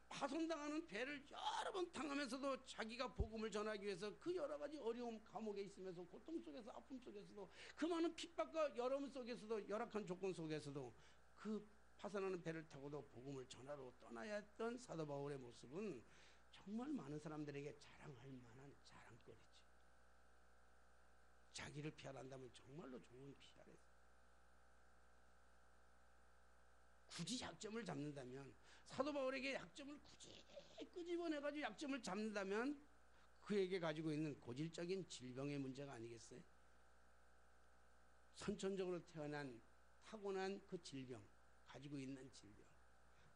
A: 파손당하는 배를 여러 번 당하면서도 자기가 복음을 전하기 위해서 그 여러 가지 어려움, 감옥에 있으면서 고통 속에서, 아픔 속에서도, 그 많은 핍박과 여러움 속에서도, 열악한 조건 속에서도 그 파손하는 배를 타고도 복음을 전하러 떠나야 했던 사도 바울의 모습은 정말 많은 사람들에게 자랑할 만한 자랑거리죠. 자기를 피하란다면 정말로 좋은 피하래. 굳이 약점을 잡는다면, 사도 바울에게 약점을 굳이 끄집어내가지고 약점을 잡는다면 그에게 가지고 있는 고질적인 질병의 문제가 아니겠어요? 선천적으로 태어난 타고난 그 질병, 가지고 있는 질병.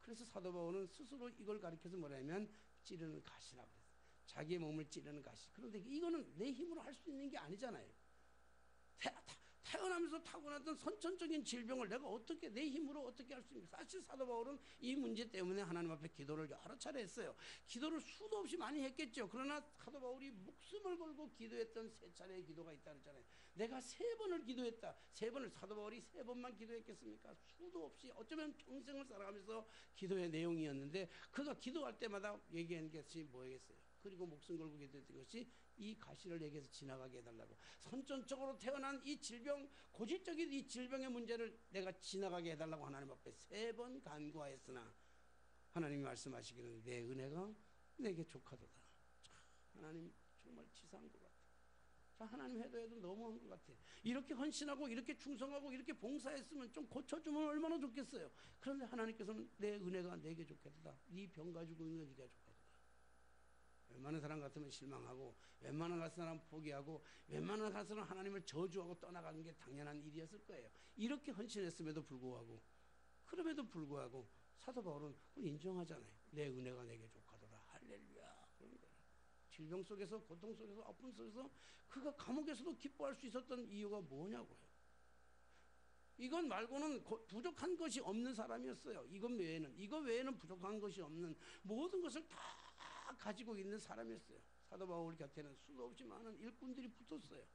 A: 그래서 사도 바울은 스스로 이걸 가리켜서 뭐냐면 찌르는 가시라고 그랬어요. 자기의 몸을 찌르는 가시. 그런데 이거는 내 힘으로 할 수 있는 게 아니잖아요. 태어나면서 타고났던 선천적인 질병을 내가 어떻게, 내 힘으로 어떻게 할 수 있습니까? 사실 사도 바울은 이 문제 때문에 하나님 앞에 기도를 여러 차례 했어요. 기도를 수도 없이 많이 했겠죠. 그러나 사도 바울이 목숨을 걸고 기도했던 3차례의 기도가 있다 그랬잖아요. 내가 3번을 기도했다. 3번을, 사도 바울이 3번만 기도했겠습니까? 수도 없이 어쩌면 평생을 살아가면서 기도의 내용이었는데, 그가 기도할 때마다 얘기한 것이 뭐겠어요? 그리고 목숨 걸고 기도했던 것이 이 가시를 내게서 지나가게 해달라고. 선천적으로 태어난 이 질병, 고질적인 이 질병의 문제를 내가 지나가게 해달라고 하나님 앞에 3번 간구하였으나 하나님이 말씀하시기를 내 은혜가 내게 족하도다. 하나님 정말 치사한 것 같아. 자, 하나님 해도 너무한 것 같아. 이렇게 헌신하고 이렇게 충성하고 이렇게 봉사했으면 좀 고쳐주면 얼마나 좋겠어요. 그런데 하나님께서는 내 은혜가 내게 좋겠다. 네 병 가지고 있는 거 네가 좋겠다. 웬만한 사람 같으면 실망하고, 웬만한 사람 포기하고, 웬만한 사람 하나님을 저주하고 떠나가는 게 당연한 일이었을 거예요. 이렇게 헌신했음에도 불구하고, 그럼에도 불구하고 사도 바울은 그걸 인정하잖아요. 내 은혜가 내게 족하도다. 할렐루야. 그런 거예요. 질병 속에서, 고통 속에서, 아픔 속에서 그가 감옥에서도 기뻐할 수 있었던 이유가 뭐냐고요. 이건 말고는 부족한 것이 없는 사람이었어요. 이거 외에는 부족한 것이 없는 모든 것을 다 가지고 있는 사람이었어요. 사도 바울 곁에는 수도 없이 많은 일꾼들이 붙었어요.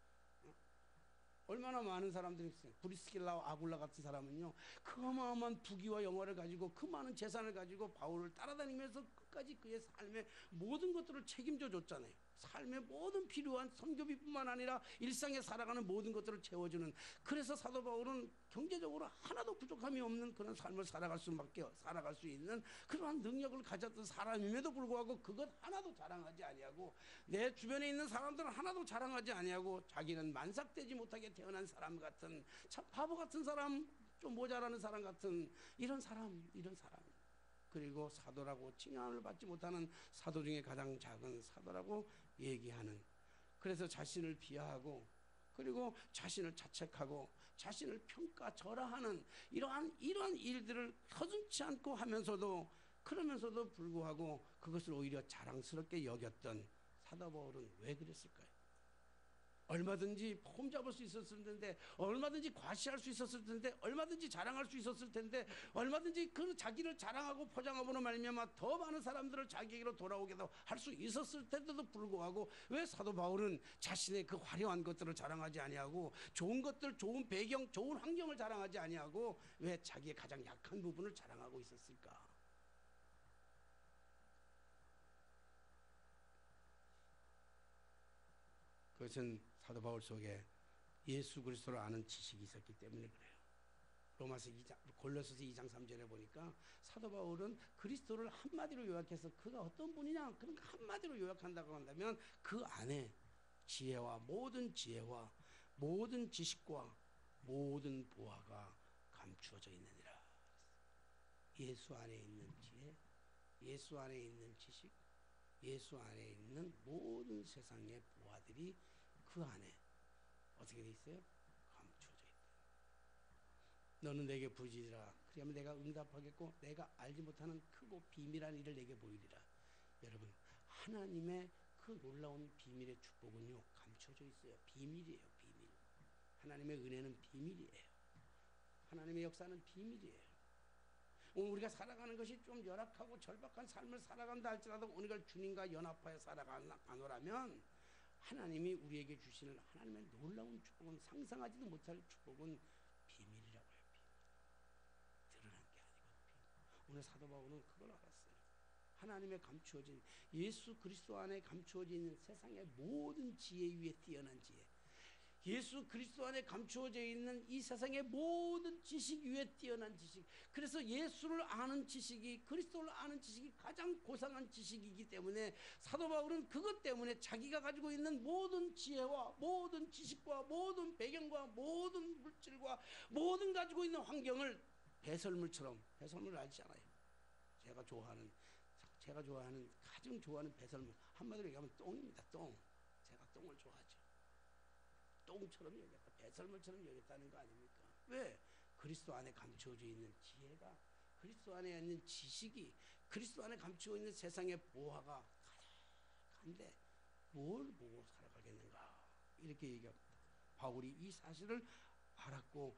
A: 얼마나 많은 사람들이 있어요. 브리스길라와 아굴라 같은 사람은요, 그 어마어마한 부귀와 영화를 가지고 그 많은 재산을 가지고 바울을 따라다니면서 끝까지 그의 삶의 모든 것들을 책임져 줬잖아요. 삶의 모든 필요한 선교비뿐만 아니라 일상에 살아가는 모든 것들을 채워주는, 그래서 사도 바울은 경제적으로 하나도 부족함이 없는 그런 삶을 살아갈 수 있는 그러한 능력을 가졌던 사람임에도 불구하고 그것 하나도 자랑하지 아니하고, 내 주변에 있는 사람들은 하나도 자랑하지 아니하고 자기는 만삭되지 못하게 태어난 사람 같은, 참 바보 같은 사람, 좀 모자라는 사람 같은 이런 사람. 그리고 사도라고 칭함을 받지 못하는 사도 중에 가장 작은 사도라고 얘기하는, 그래서 자신을 비하하고, 그리고 자신을 자책하고 자신을 평가절하하는 이러한 일들을 허준치 않고 하면서도, 그러면서도 불구하고 그것을 오히려 자랑스럽게 여겼던 사도 바울은 왜 그랬을까요? 얼마든지 폼잡을 수 있었을 텐데, 얼마든지 과시할 수 있었을 텐데, 얼마든지 자랑할 수 있었을 텐데, 얼마든지 그 자기를 자랑하고 포장함으로 말미암아 더 많은 사람들을 자기에게로 돌아오게도 할 수 있었을 텐데도 불구하고 왜 사도 바울은 자신의 그 화려한 것들을 자랑하지 아니하고, 좋은 것들, 좋은 배경, 좋은 환경을 자랑하지 아니하고 왜 자기의 가장 약한 부분을 자랑하고 있었을까? 그것은 사도 바울 속에 예수 그리스도를 아는 지식이 있었기 때문에 그래요. 골로새서 2장 3절에 보니까 사도 바울은 그리스도를 한마디로 요약해서 그가 어떤 분이냐, 그런 한마디로 요약한다고 한다면 그 안에 지혜와 모든 지식과 모든 보화가 감추어져 있느니라. 예수 안에 있는 지혜, 예수 안에 있는 지식, 예수 안에 있는 모든 세상의 보화들이 그 안에 어떻게 돼 있어요? 감추어져 있다. 너는 내게 부르짖으라. 그러면 내가 응답하겠고 내가 알지 못하는 크고 비밀한 일을 내게 보이리라. 여러분, 하나님의 그 놀라운 비밀의 축복은요, 감춰져 있어요. 비밀이에요. 비밀. 하나님의 은혜는 비밀이에요. 하나님의 역사는 비밀이에요. 오늘 우리가 살아가는 것이 좀 열악하고 절박한 삶을 살아간다 할지라도 오늘 주님과 연합하여 살아가노라면 하나님이 우리에게 주시는 하나님의 놀라운 축복은, 상상하지도 못할 축복은 비밀이라고 해요. 비밀. 드러난 게 아니고 비밀. 오늘 사도 바울은 그걸 알았어요. 하나님의 감추어진, 예수 그리스도 안에 감추어져 있는 세상의 모든 지혜 위에 뛰어난 지혜, 예수 그리스도 안에 감추어져 있는 이 세상의 모든 지식 위에 뛰어난 지식, 그래서 예수를 아는 지식이, 그리스도를 아는 지식이 가장 고상한 지식이기 때문에 사도 바울은 그것 때문에 자기가 가지고 있는 모든 지혜와 모든 지식과 모든 배경과 모든 물질과 모든 가지고 있는 환경을 배설물처럼, 배설물 알잖아요. 제가 좋아하는 가장 좋아하는 배설물, 한마디로 얘기하면 똥입니다. 똥. 제가 똥을 좋아하죠. 똥처럼 여겼다, 배설물처럼 여겼다는 거 아닙니까? 왜? 그리스도 안에 감추어져 있는 지혜가, 그리스도 안에 있는 지식이, 그리스도 안에 감추어 있는 세상의 보화가 가득한데 뭘 보고 살아가겠는가, 이렇게 얘기합니다. 바울이 이 사실을 알았고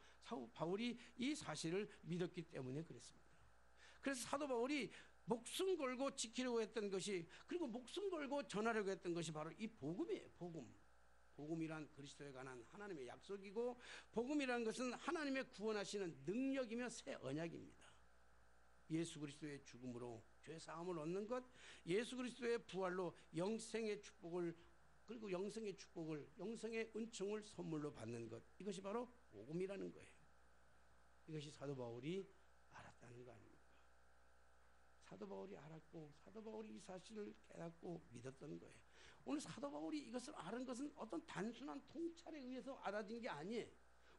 A: 바울이 이 사실을 믿었기 때문에 그랬습니다. 그래서 사도 바울이 목숨 걸고 지키려고 했던 것이, 그리고 목숨 걸고 전하려고 했던 것이 바로 이 복음이에요. 복음이란 그리스도에 관한 하나님의 약속이고, 복음이란 것은 하나님의 구원하시는 능력이며 새 언약입니다. 예수 그리스도의 죽음으로 죄 사함을 얻는 것, 예수 그리스도의 부활로 영생의 축복을, 그리고 영생의 축복을, 영생의 은총을 선물로 받는 것, 이것이 바로 복음이라는 거예요. 이것이 사도 바울이 알았다는 거 아닙니까? 사도 바울이 알았고 사도 바울이 이 사실을 깨닫고 믿었던 거예요. 오늘 사도 바울이 이것을 아는 것은 어떤 단순한 통찰에 의해서 알아진 게 아니에요.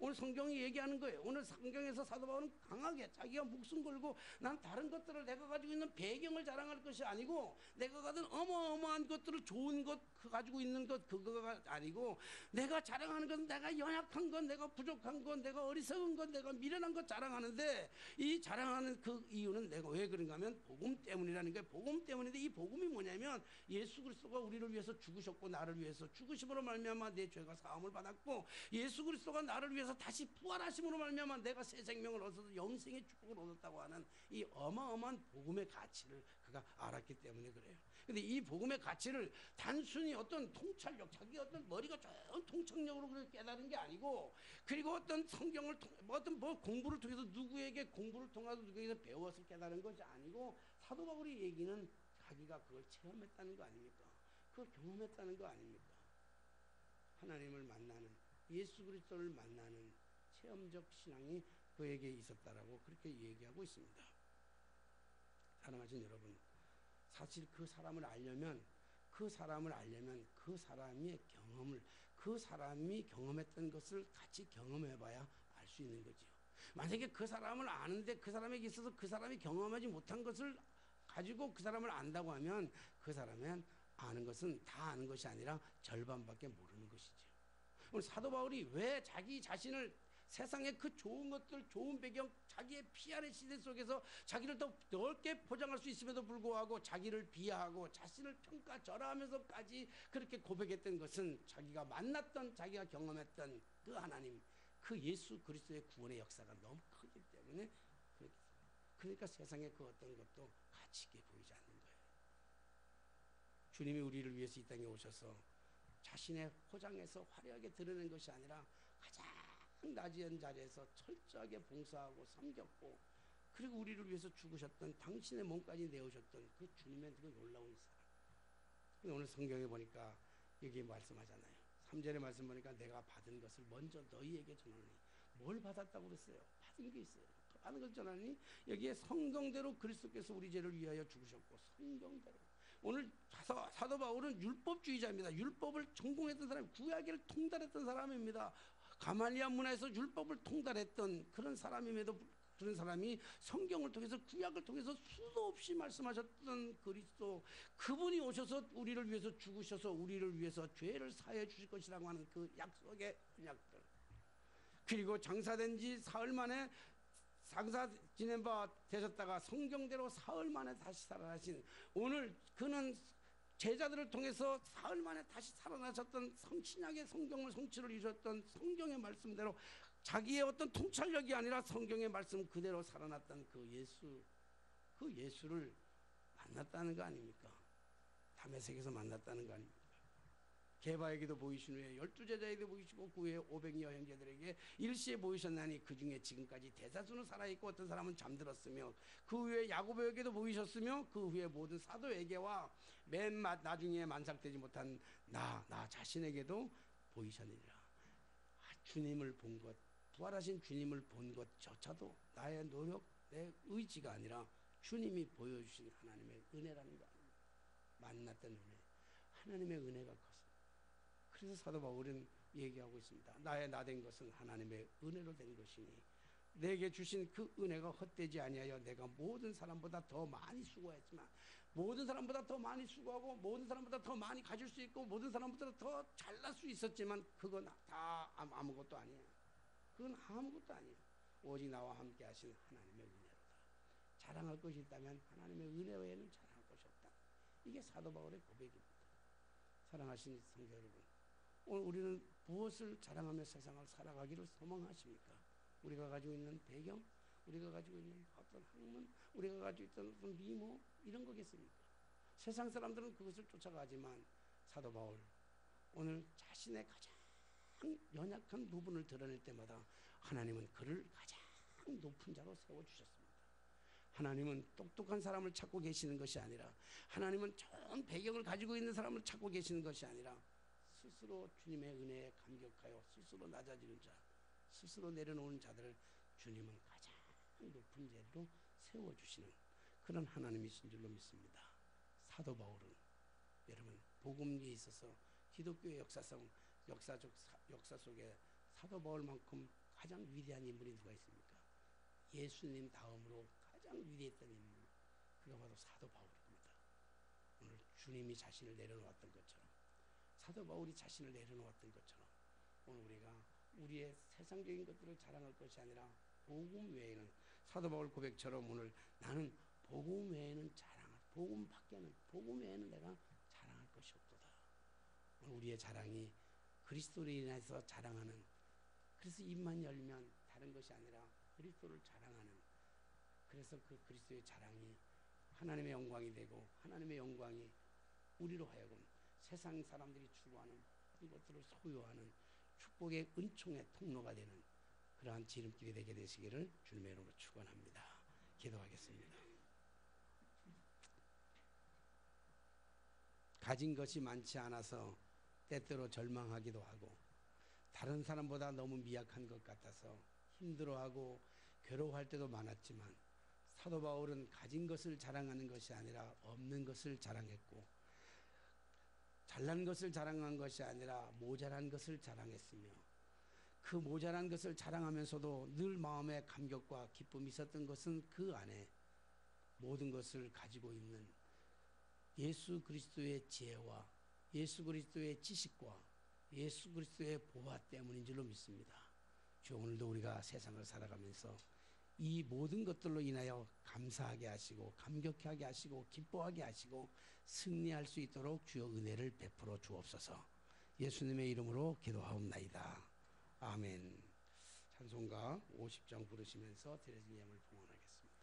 A: 오늘 성경이 얘기하는 거예요. 오늘 성경에서 사도 바울은 강하게 자기가 목숨 걸고 난 다른 것들을, 내가 가지고 있는 배경을 자랑할 것이 아니고, 내가 가진 어마어마한 것들을, 좋은 것 가지고 있는 것, 그거가 아니고, 내가 자랑하는 것은 내가 연약한 것, 내가 부족한 것, 내가 어리석은 것, 내가 미련한 것 자랑하는데, 이 자랑하는 그 이유는 내가 왜 그런가 하면 복음 때문이라는 거예요. 복음 때문인데, 이 복음이 뭐냐면 예수 그리스도가 우리를 위해서 죽으셨고, 나를 위해서 죽으심으로 말미암아 내 죄가 사함을 받았고, 예수 그리스도가 나를 위해서 다시 부활하심으로 말미암아 내가 새 생명을 얻어서 영생의 축복을 얻었다고 하는 이 어마어마한 복음의 가치를 그가 알았기 때문에 그래요. 근데 이 복음의 가치를 단순히 어떤 통찰력, 자기 어떤 머리가 좋은 통찰력으로 그렇게 깨달은 게 아니고, 그리고 어떤 성경을 어떤 뭐 공부를 통해서, 누구에게 공부를 통해서 누구에게서 배워서 깨달은 것이 아니고, 사도 바울이 얘기는 자기가 그걸 체험했다는 거 아닙니까? 그걸 경험했다는 거 아닙니까? 하나님을 만나는, 예수 그리스도를 만나는 체험적 신앙이 그에게 있었다라고 그렇게 얘기하고 있습니다. 사랑하신 여러분, 사실 그 사람을 알려면 그 사람의 경험을, 그 사람이 경험했던 것을 같이 경험해봐야 알 수 있는 거지요. 만약에 그 사람을 아는데 그 사람에게 있어서 그 사람이 경험하지 못한 것을 가지고 그 사람을 안다고 하면, 그 사람은 아는 것은 다 아는 것이 아니라 절반밖에 모르는 것이죠. 오늘 사도 바울이 왜 자기 자신을 세상의 그 좋은 것들, 좋은 배경, 자기의 피안의 시대 속에서 자기를 더 넓게 포장할 수 있음에도 불구하고 자기를 비하하고 자신을 평가절하하면서까지 그렇게 고백했던 것은, 자기가 만났던, 자기가 경험했던 그 하나님, 그 예수 그리스도의 구원의 역사가 너무 크기 때문에, 그러니까 세상의 그 어떤 것도 가치 있게 보이지 않는 거예요. 주님이 우리를 위해서 이 땅에 오셔서 자신의 포장에서 화려하게 드러낸 것이 아니라 가장 낮은 자리에서 철저하게 봉사하고 섬겼고, 그리고 우리를 위해서 죽으셨던, 당신의 몸까지 내어주셨던 그 주님의 그 놀라운 사랑. 근데 오늘 성경에 보니까 여기 말씀하잖아요. 3절의 말씀 보니까 내가 받은 것을 먼저 너희에게 전하니, 뭘 받았다고 그랬어요? 받은 게 있어요. 받은 걸 전하니, 여기에 성경대로 그리스도께서 우리 죄를 위하여 죽으셨고, 성경대로. 오늘 사도 바울은 율법주의자입니다. 율법을 전공했던 사람, 구약을 통달했던 사람입니다. 가말리아 문화에서 율법을 통달했던 그런 사람임에도, 그런 사람이 성경을 통해서, 구약을 통해서 수도 없이 말씀하셨던 그리스도, 그분이 오셔서 우리를 위해서 죽으셔서 우리를 위해서 죄를 사해 주실 것이라고 하는 그 약속의 언약들, 그리고 장사된 지 사흘 만에, 장사 지낸 바 되셨다가 성경대로 사흘 만에 다시 살아나신, 오늘 그는 제자들을 통해서 사흘 만에 다시 살아나셨던 신약의 성경을 성취를 이루셨던 성경의 말씀대로, 자기의 어떤 통찰력이 아니라 성경의 말씀 그대로 살아났던 그 예수, 그 예수를 만났다는 거 아닙니까? 다메섹에서 만났다는 거 아닙니까? 게바에게도 보이신 후에 12제자에게도 보이시고, 그 후에 500여 형제들에게 일시에 보이셨나니, 그 중에 지금까지 대다수는 살아있고 어떤 사람은 잠들었으며, 그 후에 야고보에게도 보이셨으며, 그 후에 모든 사도에게와 맨 나중에 만삭되지 못한 나 자신에게도 보이셨느니라. 주님을 본 것, 부활하신 주님을 본 것조차도 나의 노력, 내 의지가 아니라 주님이 보여주신 하나님의 은혜라는 거 아닙니까? 만났던 은혜, 하나님의 은혜가 컸습니다. 그래서 사도 바울은 얘기하고 있습니다. 나의 나된 것은 하나님의 은혜로 된 것이니, 내게 주신 그 은혜가 헛되지 아니하여 내가 모든 사람보다 더 많이 수고했지만, 모든 사람보다 더 많이 수고하고, 모든 사람보다 더 많이 가질 수 있고, 모든 사람보다 더 잘날 수 있었지만, 그건 다 아무것도 아니에요. 그건 아무것도 아니에요. 오직 나와 함께 하신 하나님의 은혜로다. 자랑할 것이 있다면 하나님의 은혜 외에는 자랑할 것이 없다. 이게 사도 바울의 고백입니다. 사랑하신 성도 여러분, 오늘 우리는 무엇을 자랑하며 세상을 살아가기를 소망하십니까? 우리가 가지고 있는 배경, 우리가 가지고 있는 어떤 학문, 우리가 가지고 있던 어떤 미모, 이런 거겠습니까? 세상 사람들은 그것을 쫓아가지만, 사도 바울, 오늘 자신의 가장 연약한 부분을 드러낼 때마다 하나님은 그를 가장 높은 자로 세워주셨습니다. 하나님은 똑똑한 사람을 찾고 계시는 것이 아니라, 하나님은 좋은 배경을 가지고 있는 사람을 찾고 계시는 것이 아니라, 스스로 주님의 은혜에 감격하여 스스로 낮아지는 자, 스스로 내려놓은 자들을 주님은 가장 높은 자리로 세워주시는 그런 하나님이신 줄로 믿습니다. 사도 바울은 여러분 복음에 있어서 기독교의 역사 속에 사도 바울만큼 가장 위대한 인물이 누가 있습니까? 예수님 다음으로 가장 위대했던 인물, 그가 바로 사도 바울입니다. 오늘 주님이 자신을 내려놓았던 것처럼, 사도 바울이 자신을 내려놓았던 것처럼, 오늘 우리가 우리의 세상적인 것들을 자랑할 것이 아니라 복음 외에는, 사도 바울 고백처럼 오늘 나는 복음 외에는 복음 외에는 내가 자랑할 것이 없도다. 오늘 우리의 자랑이 그리스도로 인해서 자랑하는, 그래서 입만 열면 다른 것이 아니라 그리스도를 자랑하는, 그래서 그 그리스도의 자랑이 하나님의 영광이 되고, 하나님의 영광이 우리로 하여금 세상 사람들이 추구하는 이것들을 소유하는 축복의 은총의 통로가 되는 그러한 지름길이 되게 되시기를 주님의 이름으로 축원합니다. 기도하겠습니다. 가진 것이 많지 않아서 때때로 절망하기도 하고, 다른 사람보다 너무 미약한 것 같아서 힘들어하고 괴로워할 때도 많았지만, 사도 바울은 가진 것을 자랑하는 것이 아니라 없는 것을 자랑했고, 잘난 것을 자랑한 것이 아니라 모자란 것을 자랑했으며, 그 모자란 것을 자랑하면서도 늘 마음에 감격과 기쁨이 있었던 것은 그 안에 모든 것을 가지고 있는 예수 그리스도의 지혜와 예수 그리스도의 지식과 예수 그리스도의 보화 때문인 줄로 믿습니다. 주, 오늘도 우리가 세상을 살아가면서 이 모든 것들로 인하여 감사하게 하시고 감격하게 하시고 기뻐하게 하시고 승리할 수 있도록 주여 은혜를 베풀어 주옵소서. 예수님의 이름으로 기도하옵나이다. 아멘. 찬송가 50장 부르시면서 드레스니엠을 봉헌하겠습니다.